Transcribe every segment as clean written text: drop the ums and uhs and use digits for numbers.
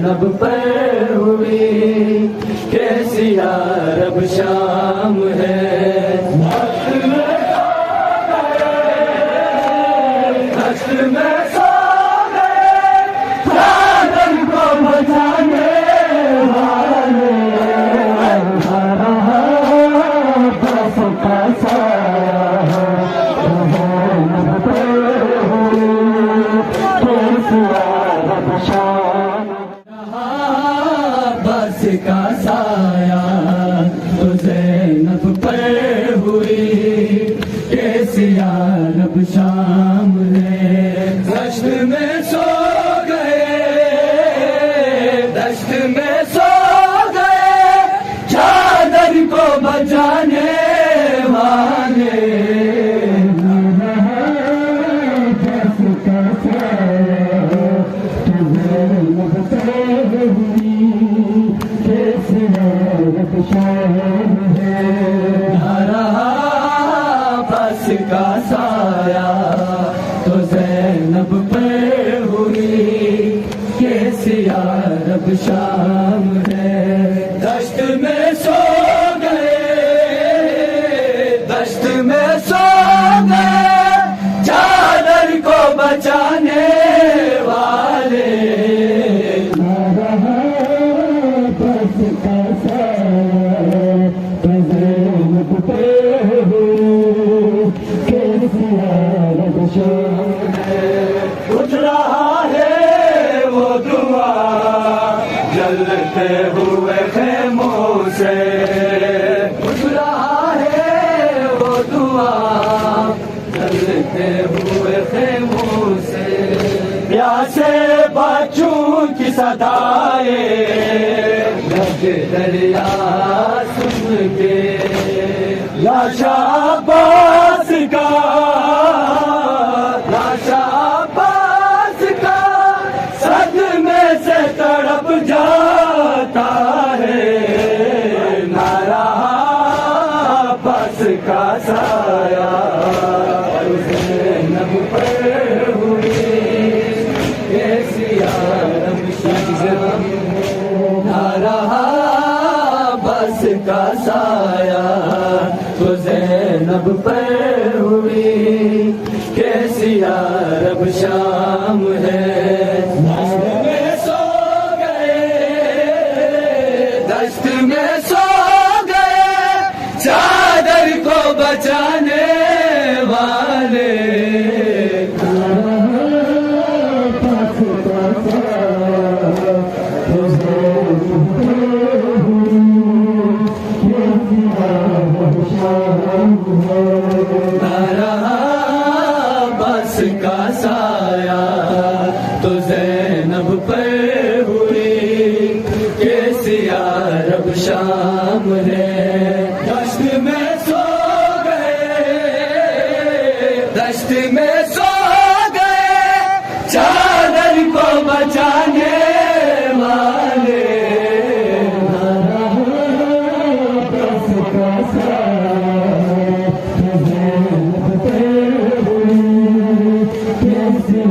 ज़ैनब पर हुई कैसी अरब शाम है। दश्त में सो गए चादर को बचाने वाले, बस का साया बस का साया तो ज़ैनब पर हुई कैसी अरब शाम है। दश्त में सो गए, दश्त में सो गए चादर को बचाने वाले, बस का साया तो ज़ैनब पर हुई कैसी अरब शाम है। दश्त में सो गए, दश्त में सो गए चादर को बचाने वाले, उठ रहा है वो धुआं जलते हुए खेमों से, उठ रहा है वो धुआं जलते हुए खेमों से। प्यासे बच्चों की सदाए लगे दरिया सुन के, लाशा अब्बास का, लाशा अब्बास का सदमे से तड़प जाता है। नारा बस का साया ज़ैनब पर हुई कैसी अरब शाम, नारा बस का साया तो ज़ैनब पर हुई कैसी अरब शाम है। दश्त में सो गए, दश्त में सो गए चादर को बचाने वाले, बस का साया तो ज़ैनब पर हुई कैसी अरब शाम है। दश्त में सो गए, दश्त में सो गए चादर को बचाने वाले, बस का साया तो ज़ैनब पर हुई कैसी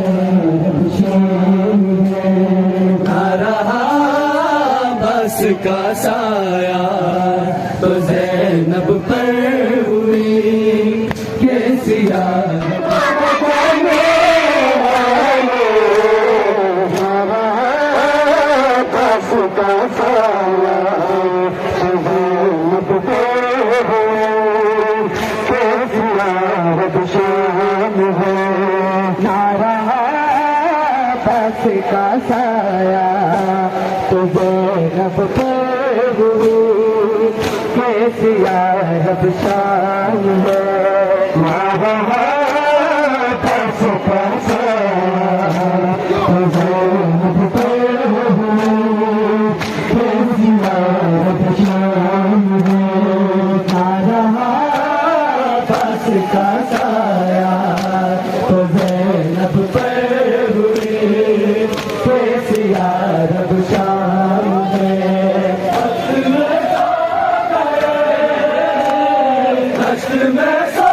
बस का साया ज़ैनब पर हुई कैसी अरब शाम है। नारा बस का साया तो ज़ैनब पर हुई कैसी अरब शाम है। बस का साया तो ज़ैनब पर हुई कैसी अरब शाम है। बस का साया तो ज़ैनब पर हुई कैसी अरब शाम है। दश्त में सो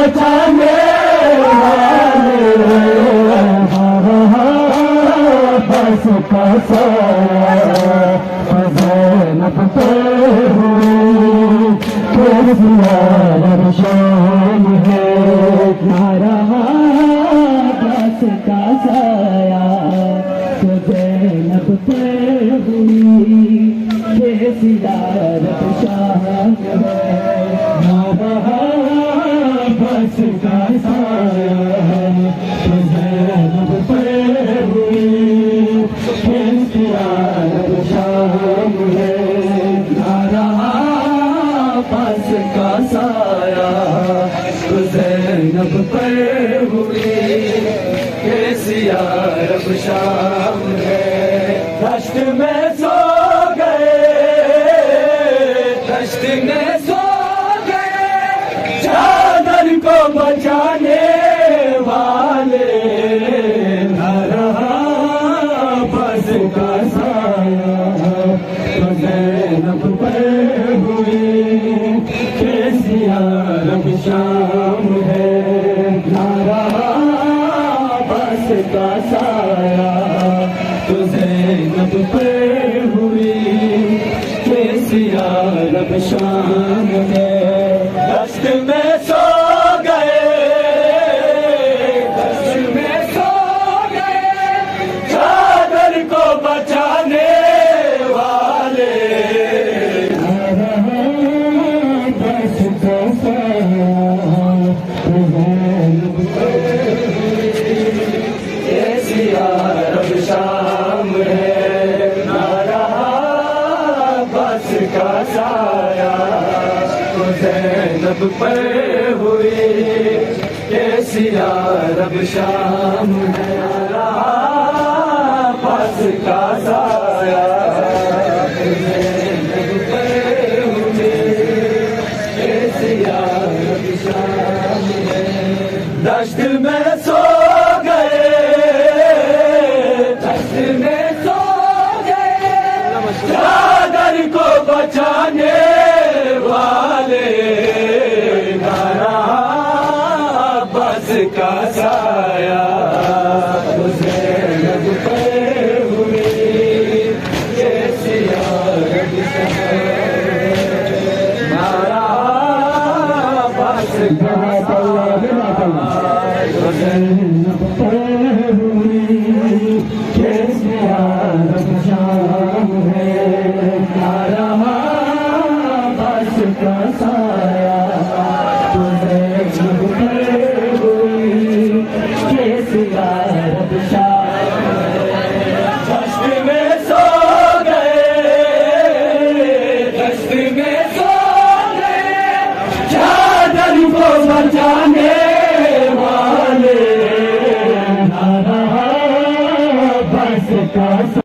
बचाने वाले बस का साया ज़ैनब पे हुई कैसिया रब शाम है नारा बस का साया तो ज़ैनब पे हुई कैसिया रब शाम है नारा बस का साया तो ज़ैनब पे हुई कैसिया रब शाम है नारा बस का साया तो ज़ैनब पे हुई कैसिया रब शाम है दश्त में सो गए दश्त में सो गए चादर को बचाने वाले न रहा बस का साया तो ज़ैनब पे हुई कैसिया रब शाम है न रहा बस का साया तो ज़ैनब पे हुई कैसिया रब शाम है दश्त में सो गए दश्त में सो गए चादर को बचाने वाले बस का साया तो ज़ैनब पे कैसिया रब शाम है नारा बस का साया तो ज़ैनब पे हुई कैसिया रब शाम है नारा बस का साया तो ज़ैनब पे हुई कैसिया रब शाम है दश्त में सो गए दश्त में सो गए चादर को बचाने वाले नारा बस का साया तो ज़ैनब पे हुई कैसिया रब शाम नारा बस का ज़ैनब पे हुई कैसिया रब